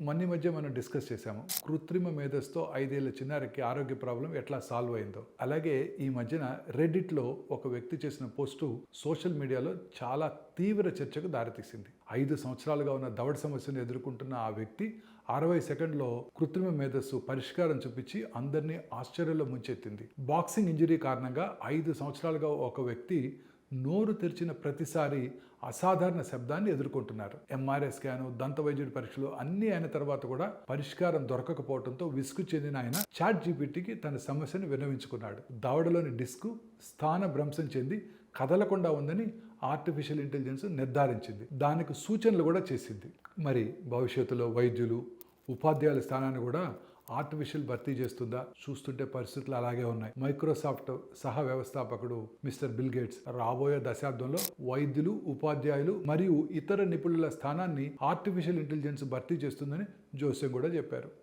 ఈ మధ్య మనం డిస్కస్ చేశాము కృత్రిమ మేధస్సుతో 5 ఏళ్ల చిన్నారికి ఆరోగ్య ప్రాబ్లం ఎట్లా సాల్వ్ అయిందో. అలాగే ఈ మధ్యన రెడ్డిట్లో ఒక వ్యక్తి చేసిన పోస్టు సోషల్ మీడియాలో చాలా తీవ్ర చర్చకు దారితీసింది. 5 సంవత్సరాలుగా ఉన్న దవడ సమస్యను ఎదుర్కొంటున్న ఆ వ్యక్తి 60 సెకండ్లో కృత్రిమ మేధస్సు పరిష్కారం చూపించి అందరినీ ఆశ్చర్యంలో ముంచెత్తింది. బాక్సింగ్ ఇంజరీ కారణంగా 5 సంవత్సరాలుగా ఒక వ్యక్తి నోరు తెరిచిన ప్రతిసారి అసాధారణ శబ్దాన్ని ఎదుర్కొంటున్నారు. ఎంఆర్ఐ స్కాను, దంత వైద్యుడి పరీక్షలు అన్నీ అయిన తర్వాత కూడా పరిష్కారం దొరకకపోవడంతో విసుగు చెందిన ఆయన చాట్ జీపీటీకి తన సమస్యను విన్నవించుకున్నాడు. దవడలోని డిస్క్ స్థాన భ్రంశం చెంది కదలకుండా ఉందని ఆర్టిఫిషియల్ ఇంటెలిజెన్స్ నిర్ధారించింది. దానికి సూచనలు కూడా చేసింది. మరి భవిష్యత్తులో వైద్యులు, ఉపాధ్యాయుల స్థానాన్ని కూడా ఆర్టిఫిషియల్ భర్తీ చేస్తుందా? చూస్తుంటే పరిస్థితులు అలాగే ఉన్నాయి. మైక్రోసాఫ్ట్ సహ వ్యవస్థాపకుడు మిస్టర్ బిల్ గేట్స్ రాబోయే దశాబ్దంలో వైద్యులు, ఉపాధ్యాయులు మరియు ఇతర నిపుణుల స్థానాన్ని ఆర్టిఫిషియల్ ఇంటెలిజెన్స్ భర్తీ చేస్తుందని జోస్యం కూడా చెప్పారు.